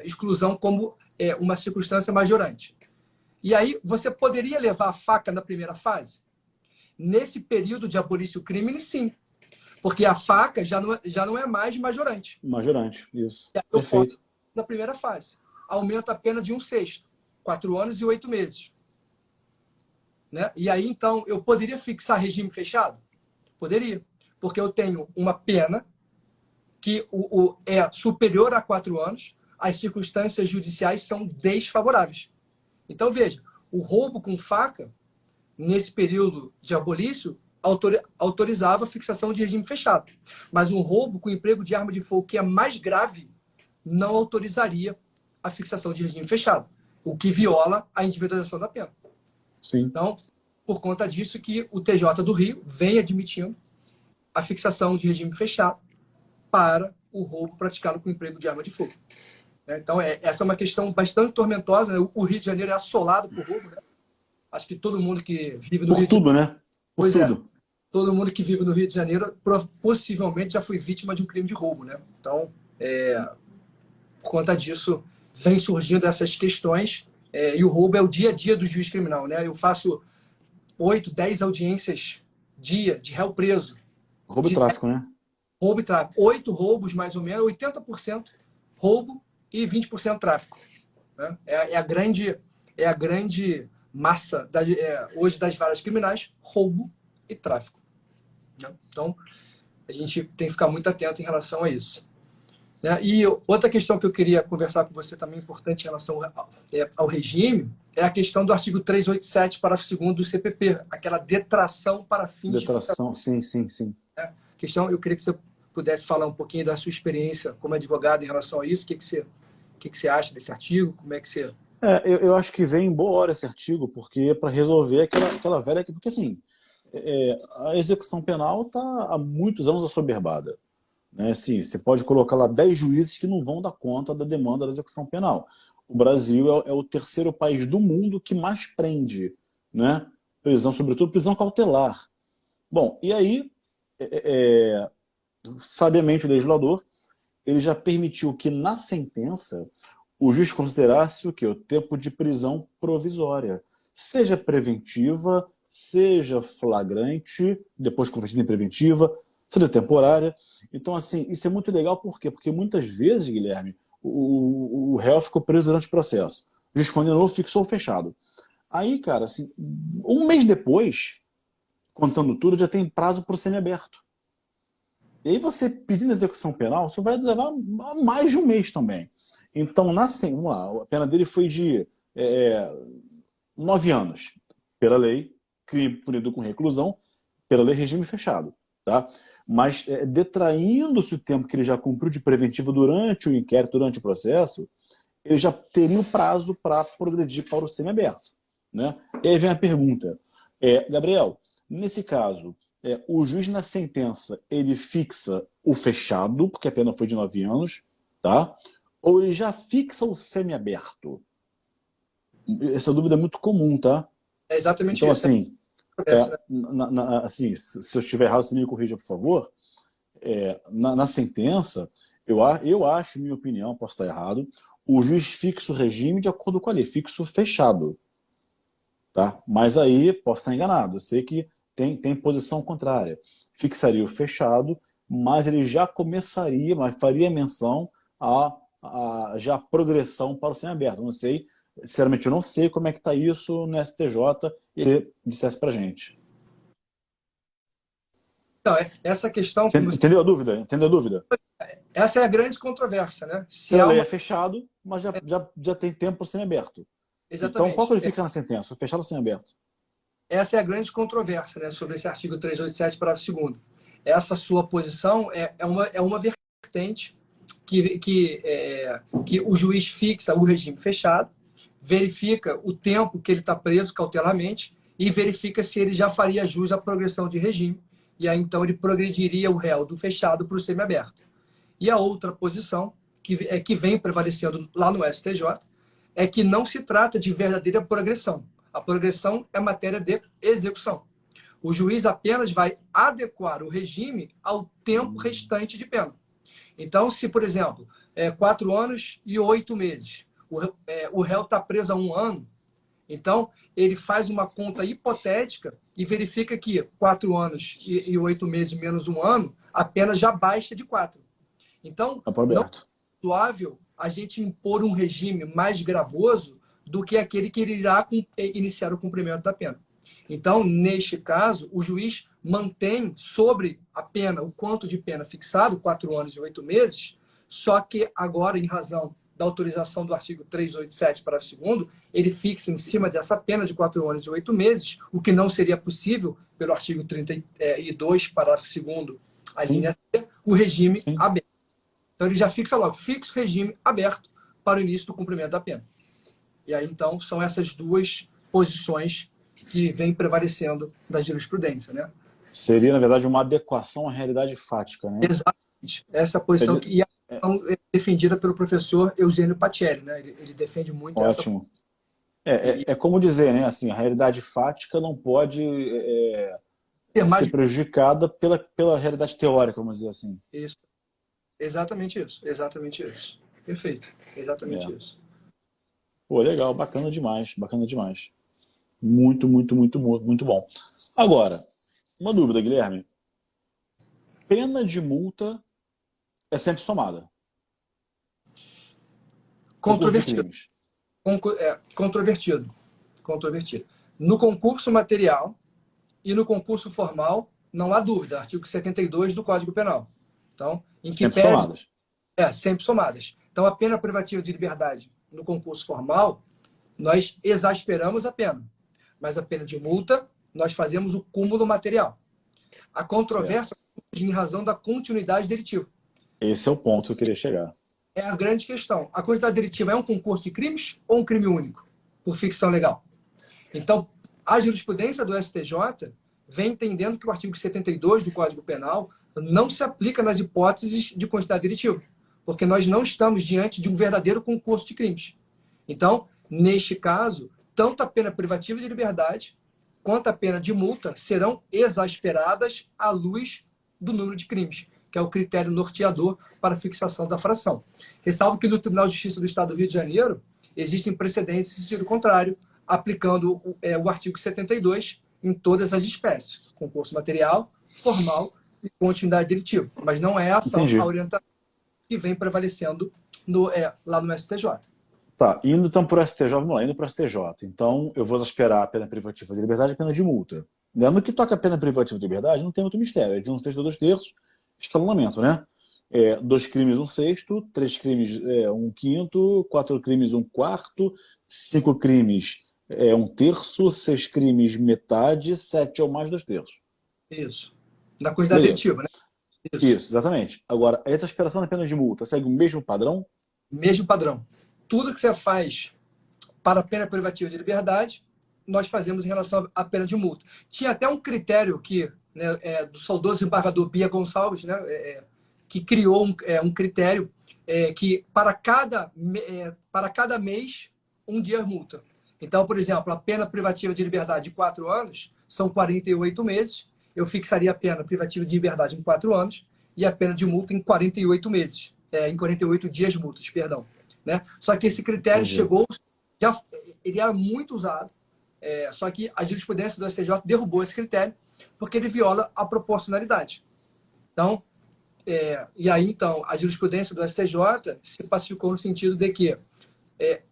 Speaker 2: exclusão como uma circunstância majorante. E aí você poderia levar a faca na primeira fase? Nesse período de abolição crime, sim. Porque a faca já não é mais majorante.
Speaker 3: Majorante, isso.
Speaker 2: Eu posso, na primeira fase. Aumenta a pena de 1/6. 4 anos e 8 meses. Né? E aí, então, eu poderia fixar regime fechado? Poderia. Porque eu tenho uma pena que é superior a 4 anos, as circunstâncias judiciais são desfavoráveis. Então, veja, o roubo com faca, nesse período de abolício, autorizava a fixação de regime fechado. Mas um roubo com emprego de arma de fogo, que é mais grave, não autorizaria a fixação de regime fechado, o que viola a individualização da pena.
Speaker 3: Sim.
Speaker 2: Então, por conta disso que o TJ do Rio vem admitindo a fixação de regime fechado para o roubo praticado com emprego de arma de fogo. Então, essa é uma questão bastante tormentosa. Né? O Rio de Janeiro é assolado por roubo. Né? Acho que todo mundo que vive no Rio de Janeiro...
Speaker 3: né? Por tudo.
Speaker 2: Todo mundo que vive no Rio de Janeiro possivelmente já foi vítima de um crime de roubo. Né? Então, por conta disso, vem surgindo essas questões. E o roubo é o dia a dia do juiz criminal. Né? Eu faço 8, 10 audiências dia de réu preso.
Speaker 3: Roubo e tráfico, né?
Speaker 2: Roubo e tráfico. 8 roubos, mais ou menos, 80% roubo e 20% tráfico. Né? É a grande massa hoje das varas criminais, roubo e tráfico. Né? Então, a gente tem que ficar muito atento em relação a isso. Né? E outra questão que eu queria conversar com você também, importante em relação ao regime, é a questão do artigo 387, parágrafo 2º do CPP, aquela detração para fins
Speaker 3: detração,
Speaker 2: de...
Speaker 3: sim.
Speaker 2: Questão, eu queria que você pudesse falar um pouquinho da sua experiência como advogado em relação a isso. O que você acha desse artigo? Como é que você...
Speaker 3: Eu acho que vem em boa hora esse artigo, porque é para resolver aquela velha... Porque, assim, a execução penal está há muitos anos assoberbada. Né? Assim, você pode colocar lá 10 juízes que não vão dar conta da demanda da execução penal. O Brasil é o terceiro país do mundo que mais prende, né? Prisão, sobretudo prisão cautelar. Bom, e aí, sabiamente o legislador, ele já permitiu que na sentença o juiz considerasse o quê? O tempo de prisão provisória. Seja preventiva, seja flagrante, depois convertida em preventiva, seja temporária. Então, assim, isso é muito legal, por quê? Porque muitas vezes, Guilherme, o réu ficou preso durante o processo. O juiz condenou, fixou fechado. Aí, cara, assim, um mês depois, contando tudo, já tem prazo para o semiaberto. E aí você pedindo execução penal, isso vai levar mais de um mês também. Então, vamos lá, a pena dele foi de 9 anos. Pela lei, crime punido com reclusão, pela lei, regime fechado. Tá? Mas detraindo-se o tempo que ele já cumpriu de preventivo durante o inquérito, durante o processo, ele já teria o prazo para progredir para o semiaberto. Né? E aí vem a pergunta. Gabriel, nesse caso, o juiz na sentença, ele fixa o fechado, porque a pena foi de 9 anos, tá? Ou ele já fixa o semiaberto? Essa dúvida é muito comum, tá?
Speaker 2: É exatamente
Speaker 3: então,
Speaker 2: isso.
Speaker 3: Assim, se eu estiver errado, você me corrija, por favor. Na sentença, eu acho, minha opinião, posso estar errado, o juiz fixa o regime de acordo com a lei, fixa o fechado. Tá? Mas aí, posso estar enganado, eu sei que tem posição contrária. Fixaria o fechado, mas ele já começaria, mas faria menção a já progressão para o semiaberto. Não sei, sinceramente, eu não sei como é que está isso no STJ, e ele dissesse para a gente.
Speaker 2: Então, essa questão...
Speaker 3: Você entendeu a dúvida? Entendeu a dúvida?
Speaker 2: Essa é a grande controvérsia, né? Se
Speaker 3: Pela
Speaker 2: há
Speaker 3: lei
Speaker 2: uma...
Speaker 3: é fechado, mas já tem tempo para ser aberto. Então, qual que
Speaker 2: Exatamente.
Speaker 3: ele fica na sentença? Fechado ou semi-aberto?
Speaker 2: Essa é a grande controvérsia, né, sobre esse artigo 387, parágrafo 2º. Essa sua posição é uma vertente que o juiz fixa o regime fechado, verifica o tempo que ele está preso cautelarmente e verifica se ele já faria jus à progressão de regime. E aí, então, ele progrediria o réu do fechado para o semiaberto. E a outra posição, que vem prevalecendo lá no STJ, é que não se trata de verdadeira progressão. A progressão é matéria de execução. O juiz apenas vai adequar o regime ao tempo restante de pena. Então, se, por exemplo, 4 anos e 8 meses, o réu está preso há 1 ano, então ele faz uma conta hipotética e verifica que 4 anos e 8 meses menos 1 ano, a pena já baixa de 4. Então, não é razoável a gente impor um regime mais gravoso do que aquele que irá iniciar o cumprimento da pena. Então, neste caso, o juiz mantém sobre a pena, o quanto de pena fixado, 4 anos e 8 meses, só que agora, em razão da autorização do artigo 387, parágrafo 2º, ele fixa em cima dessa pena de 4 anos e 8 meses, o que não seria possível pelo artigo 32, parágrafo 2º, a linha C, o regime aberto. Então, ele já fixa logo, fixa o regime aberto para o início do cumprimento da pena. E aí, então, são essas duas posições que vêm prevalecendo da jurisprudência, né?
Speaker 3: Seria, na verdade, uma adequação à realidade fática, né?
Speaker 2: Exatamente. Essa é a posição que é defendida pelo professor Eugênio Pacelli, né? Ele defende muito
Speaker 3: Ótimo. É como dizer, né? Assim, a realidade fática não pode ser prejudicada pela realidade teórica, vamos dizer assim.
Speaker 2: Isso. Exatamente isso. Exatamente isso. Perfeito. Exatamente isso.
Speaker 3: Pô, legal. Bacana demais. Bacana demais. Muito, muito, muito, muito, muito bom. Agora, uma dúvida, Guilherme. Pena de multa é sempre somada?
Speaker 2: Controvertido. Controvertido. Controvertido. No concurso material e no concurso formal, não há dúvida. Artigo 72 do Código Penal. Então, em que
Speaker 3: sempre somadas.
Speaker 2: Sempre somadas. Então, a pena privativa de liberdade no concurso formal, nós exasperamos a pena. Mas a pena de multa, nós fazemos o cúmulo material. A controvérsia é em razão da continuidade delitiva.
Speaker 3: Esse é o ponto que eu queria chegar.
Speaker 2: É a grande questão. A continuidade delitiva é um concurso de crimes ou um crime único, por ficção legal? Então, a jurisprudência do STJ vem entendendo que o artigo 72 do Código Penal não se aplica nas hipóteses de continuidade delitiva, porque nós não estamos diante de um verdadeiro concurso de crimes. Então, neste caso, tanto a pena privativa de liberdade quanto a pena de multa serão exasperadas à luz do número de crimes, que é o critério norteador para a fixação da fração. Ressalvo que no Tribunal de Justiça do Estado do Rio de Janeiro existem precedentes em sentido contrário, aplicando o artigo 72 em todas as espécies, concurso material, formal e continuidade delitiva. Mas não é essa a orientação que vem prevalecendo lá no STJ.
Speaker 3: Tá, indo então para o STJ, vamos lá, indo para o STJ. Então, eu vou exasperar a pena privativa de liberdade e a pena de multa. No que toca a pena privativa de liberdade, não tem muito mistério. É de 1/6 a 2/3, escalonamento, né? 2 crimes, 1/6, 3 crimes, 1/5, 4 crimes, 1/4, 5 crimes, 1/3, 6 crimes, metade, 7 ou mais, 2/3.
Speaker 2: Isso. Na quantidade delitiva, né?
Speaker 3: Isso, exatamente. Agora, a exasperação da pena de multa segue o mesmo padrão?
Speaker 2: Mesmo padrão. Tudo que você faz para a pena privativa de liberdade, nós fazemos em relação à pena de multa. Tinha até um critério que, né, do saudoso embargador Bia Gonçalves, né, que criou um critério que para cada mês, 1 dia multa. Então, por exemplo, a pena privativa de liberdade de 4 anos são 48 meses. Eu fixaria a pena privativa de liberdade em 4 anos e a pena de multa em 48 meses. Em 48 dias de multas, perdão. Né? Só que esse critério ele era muito usado, só que a jurisprudência do STJ derrubou esse critério porque ele viola a proporcionalidade. Então, e aí, então, a jurisprudência do STJ se pacificou no sentido de que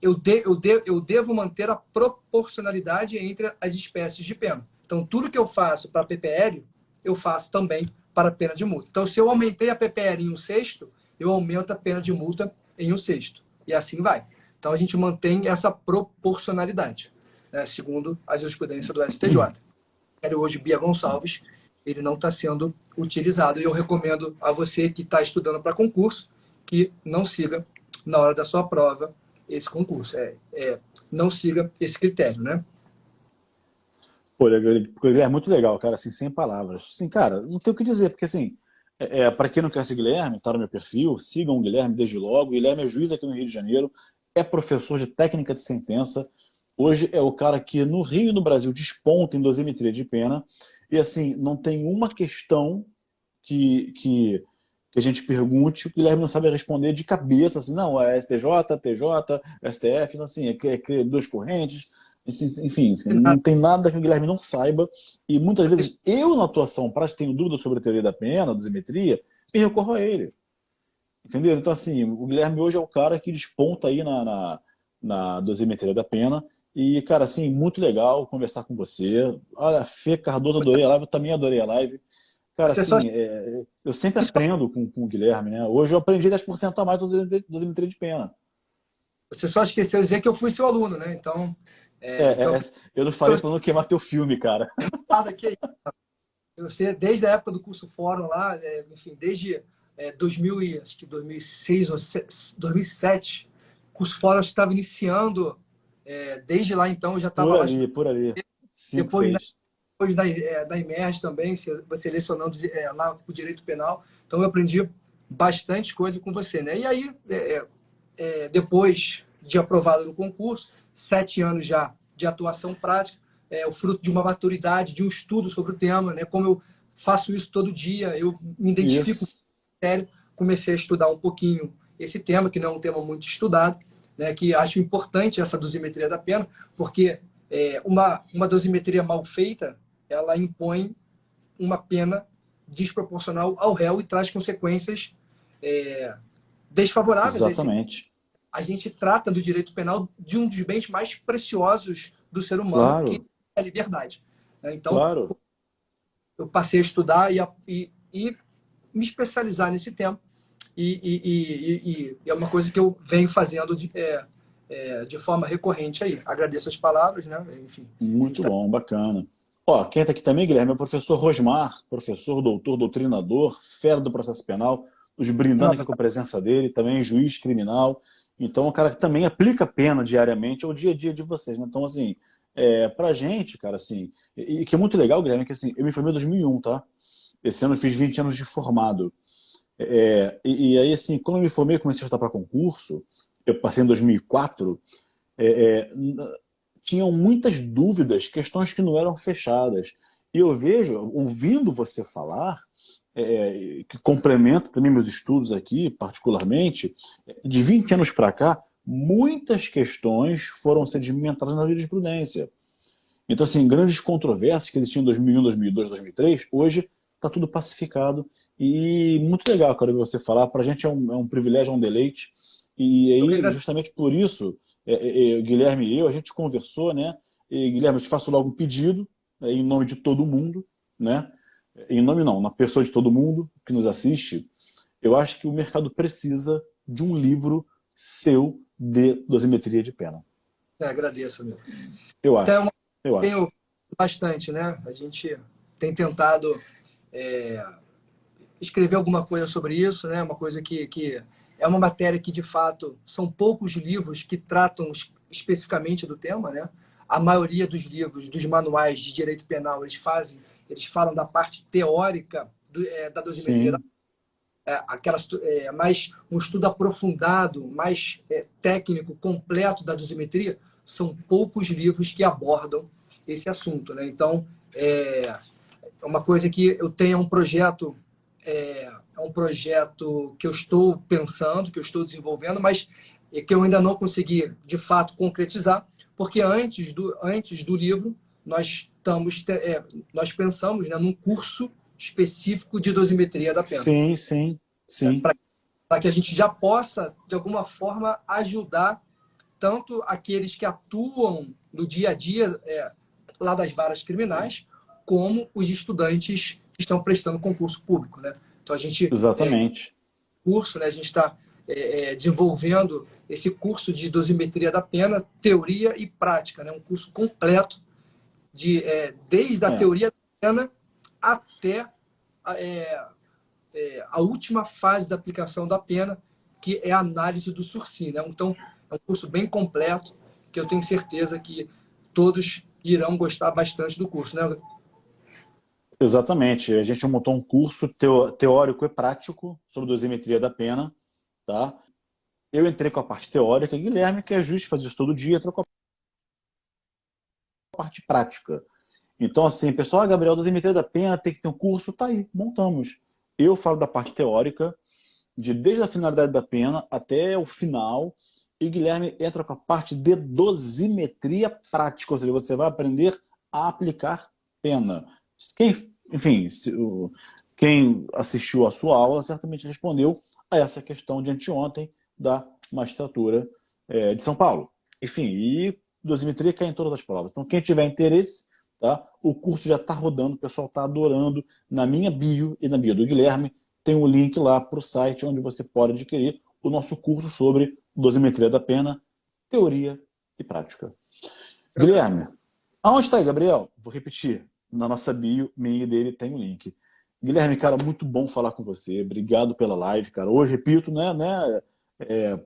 Speaker 2: eu devo manter a proporcionalidade entre as espécies de pena. Então, tudo que eu faço para a PPL, eu faço também para a pena de multa. Então, se eu aumentei a PPR em 1/6, eu aumento a pena de multa em 1/6. E assim vai. Então, a gente mantém essa proporcionalidade, né, segundo a jurisprudência do STJ. Hoje, Bia Gonçalves, ele não está sendo utilizado. E eu recomendo a você que está estudando para concurso que não siga, na hora da sua prova, esse concurso. Não siga esse critério, né?
Speaker 3: Pô, é muito legal, cara, assim, sem palavras. Assim, cara, não tem o que dizer, porque assim, para quem não conhece o Guilherme, tá no meu perfil, sigam o Guilherme desde logo. O Guilherme é juiz aqui no Rio de Janeiro, é professor de técnica de sentença. Hoje é o cara que no Rio e no Brasil desponta em dosimetria de pena. E assim, não tem uma questão que a gente pergunte, o Guilherme não sabe responder de cabeça, assim, não, é STJ, TJ, STF, então, assim, é duas correntes, enfim, assim, não tem nada que o Guilherme não saiba, e muitas vezes eu, na atuação prática, tenho dúvida sobre a teoria da pena, dosimetria, e recorro a ele. Entendeu? Então, assim, o Guilherme hoje é o cara que desponta aí na dosimetria da pena, e, cara, assim, muito legal conversar com você. Olha, Fê Cardoso, adorei a live, eu também adorei a live. Cara,
Speaker 2: Você só
Speaker 3: assim, eu sempre aprendo com o Guilherme, né? Hoje eu aprendi 10% a mais do dosimetria de pena.
Speaker 2: Você só esqueceu de dizer que eu fui seu aluno, né? Então,
Speaker 3: eu não falei para não queimar teu filme, cara.
Speaker 2: Você, desde a época do curso Fórum lá, enfim, desde 2006 ou 2007, o curso Fórum estava iniciando, desde lá então eu já estava lá.
Speaker 3: Por ali. 5,
Speaker 2: Depois,
Speaker 3: 6.
Speaker 2: depois da Imerge também, você lecionando lá o direito penal. Então, eu aprendi bastante coisa com você, né? E aí, depois de aprovado no concurso, 7 anos já de atuação prática, o fruto de uma maturidade, de um estudo sobre o tema, né? Como eu faço isso todo dia, eu me identifico com o critério, comecei a estudar um pouquinho esse tema, que não é um tema muito estudado, né? Que acho importante essa dosimetria da pena, porque uma dosimetria mal feita, ela impõe uma pena desproporcional ao réu e traz consequências desfavoráveis.
Speaker 3: Exatamente.
Speaker 2: A gente trata do direito penal de um dos bens mais preciosos do ser humano,
Speaker 3: Claro.
Speaker 2: que é a liberdade. Então,
Speaker 3: claro.
Speaker 2: eu passei a estudar e me especializar nesse tema. E é uma coisa que eu venho fazendo de forma recorrente aí. Agradeço as palavras, né? Enfim.
Speaker 3: Muito bom, bacana. Ó, quem está aqui também, Guilherme, é o professor Rosmar, professor, doutor, doutrinador, fera do processo penal, nos brindando aqui com a presença dele, também juiz criminal. Então, é um cara que também aplica pena diariamente ao dia a dia de vocês, né? Então, assim, pra gente, cara, assim, e que é muito legal, Guilherme, que assim, eu me formei em 2001, tá? Esse ano eu fiz 20 anos de formado. E aí, assim, quando eu me formei, comecei a estudar para concurso, eu passei em 2004, tinham muitas dúvidas, questões que não eram fechadas. E eu vejo, ouvindo você falar, que complementa também meus estudos aqui, particularmente, de 20 anos para cá, muitas questões foram sedimentadas na jurisprudência. Então, assim, grandes controvérsias que existiam em 2001, 2002, 2003, hoje está tudo pacificado. E muito legal, cara, ver você falar. Para a gente é um privilégio, é um deleite. E aí, justamente por isso, Guilherme e eu, a gente conversou, né? E, Guilherme, eu te faço logo um pedido, em nome de todo mundo, né? Em nome não, na pessoa de todo mundo que nos assiste, eu acho que o mercado precisa de um livro seu de dosimetria de pena.
Speaker 2: Agradeço, meu.
Speaker 3: Eu acho.
Speaker 2: Então,
Speaker 3: eu
Speaker 2: tenho
Speaker 3: acho.
Speaker 2: bastante, né? A gente tem tentado escrever alguma coisa sobre isso, né? Uma coisa que é uma matéria que, de fato, são poucos livros que tratam especificamente do tema, né? A maioria dos livros, dos manuais de direito penal, eles falam da parte teórica da dosimetria, mais um estudo aprofundado, mais técnico, completo da dosimetria. São poucos livros que abordam esse assunto, né? Então, é uma coisa que eu tenho um projeto que eu estou pensando, que eu estou desenvolvendo, mas que eu ainda não consegui, de fato, concretizar, porque antes do livro, nós pensamos, né, num curso específico de dosimetria da pena.
Speaker 3: Sim.
Speaker 2: Para que a gente já possa, de alguma forma, ajudar tanto aqueles que atuam no dia a dia lá das varas criminais, como os estudantes estão prestando concurso público, né? Então a gente
Speaker 3: Exatamente.
Speaker 2: curso, né? A gente está desenvolvendo esse curso de dosimetria da pena, teoria e prática, né? Um curso completo desde a teoria da pena até a última fase da aplicação da pena, que é a análise do SURSI, né? Então é um curso bem completo que eu tenho certeza que todos irão gostar bastante do curso, né?
Speaker 3: Exatamente. A gente montou um curso teórico e prático sobre dosimetria da pena, tá? Eu entrei com a parte teórica, Guilherme, que é juiz, faz isso todo dia, entrou com a parte prática. Então, assim, pessoal, Gabriel, dosimetria da pena, tem que ter um curso, tá aí, montamos. Eu falo da parte teórica, desde a finalidade da pena até o final, e Guilherme entra com a parte de dosimetria prática, ou seja, você vai aprender a aplicar pena. Enfim, quem assistiu a sua aula certamente respondeu a essa questão de anteontem da magistratura de São Paulo. Enfim, e dosimetria cai em todas as provas. Então, quem tiver interesse, tá? O curso já está rodando, o pessoal está adorando. Na minha bio e na bio do Guilherme, tem um link lá para o site onde você pode adquirir o nosso curso sobre dosimetria da pena, teoria e prática. Guilherme, aonde está aí, Gabriel? Vou repetir. Na nossa bio, minha e dele, tem um link. Guilherme, cara, muito bom falar com você. Obrigado pela live, cara. Hoje, repito, né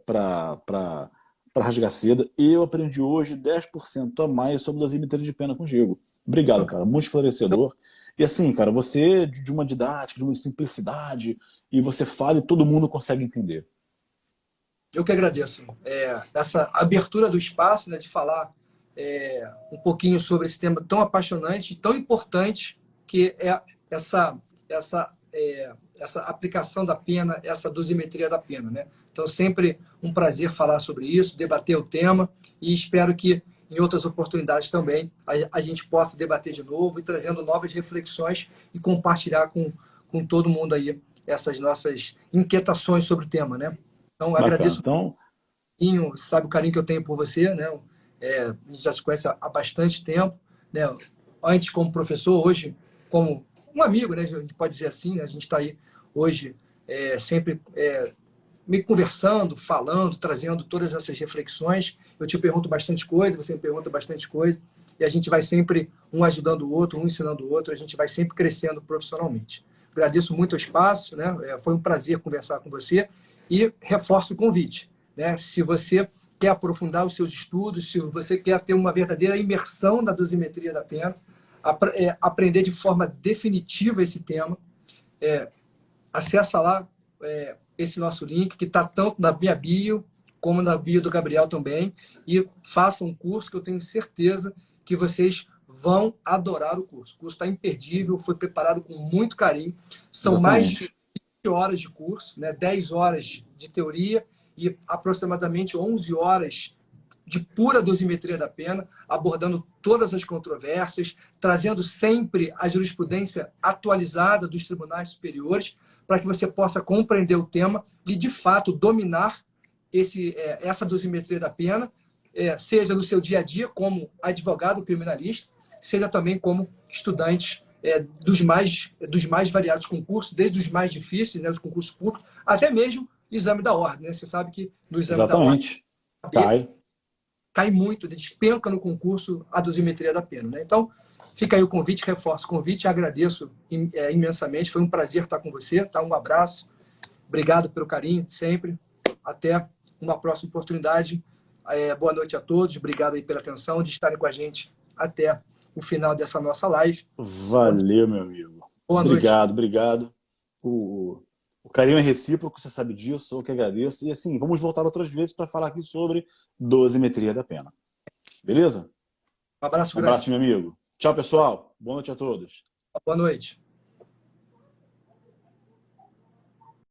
Speaker 3: para rasgar seda, eu aprendi hoje 10% a mais sobre dosimetria de pena contigo. Obrigado, cara. Muito esclarecedor. E assim, cara, você de uma didática, de uma simplicidade, e você fala e todo mundo consegue entender.
Speaker 2: Eu que agradeço. Essa abertura do espaço, né, de falar um pouquinho sobre esse tema tão apaixonante, tão importante, que é essa aplicação da pena, essa dosimetria da pena, né? Então, sempre um prazer falar sobre isso, debater o tema, e espero que em outras oportunidades também a gente possa debater de novo e trazendo novas reflexões e compartilhar com todo mundo aí essas nossas inquietações sobre o tema, né? Então,
Speaker 3: Bacana.
Speaker 2: agradeço
Speaker 3: Então,
Speaker 2: sabe o carinho que eu tenho por você, né? A gente já se conhece há bastante tempo, né? Antes como professor, hoje como um amigo, né? A gente pode dizer assim, né? A gente está aí hoje sempre me conversando, falando, trazendo todas essas reflexões. Eu te pergunto bastante coisa, você me pergunta bastante coisa, e a gente vai sempre um ajudando o outro, um ensinando o outro, a gente vai sempre crescendo profissionalmente. Agradeço muito o espaço, né? Foi um prazer conversar com você e reforço o convite, né? Se você quer aprofundar os seus estudos, se você quer ter uma verdadeira imersão na dosimetria da pena, aprender de forma definitiva esse tema, acessa lá esse nosso link, que está tanto na minha bio, como na bio do Gabriel também, e faça um curso que eu tenho certeza que vocês vão adorar o curso. O curso está imperdível, foi preparado com muito carinho. São mais de 20 horas de curso, né? 10 horas de teoria e aproximadamente 11 horas de pura dosimetria da pena, abordando todas as controvérsias, trazendo sempre a jurisprudência atualizada dos tribunais superiores, para que você possa compreender o tema e, de fato, dominar essa dosimetria da pena, seja no seu dia a dia como advogado criminalista, seja também como estudante dos mais variados concursos, desde os mais difíceis, né, os concursos públicos, até mesmo exame da ordem. Né? Você sabe que no exame da ordem cai muito, despenca no concurso a dosimetria da pena. Né? Então, fica aí o convite, reforço o convite, agradeço imensamente, foi um prazer estar com você, tá? Um abraço, obrigado pelo carinho, sempre, até uma próxima oportunidade, boa noite a todos, obrigado aí pela atenção, de estarem com a gente até o final dessa nossa live.
Speaker 3: Valeu, meu amigo.
Speaker 2: Boa
Speaker 3: obrigado,
Speaker 2: noite.
Speaker 3: Obrigado. O carinho é recíproco, você sabe disso, eu que agradeço. E assim, vamos voltar outras vezes para falar aqui sobre dosimetria da pena. Beleza?
Speaker 2: Um abraço
Speaker 3: Um
Speaker 2: grande.
Speaker 3: abraço, meu amigo. Tchau, pessoal. Boa noite a todos.
Speaker 2: Boa noite.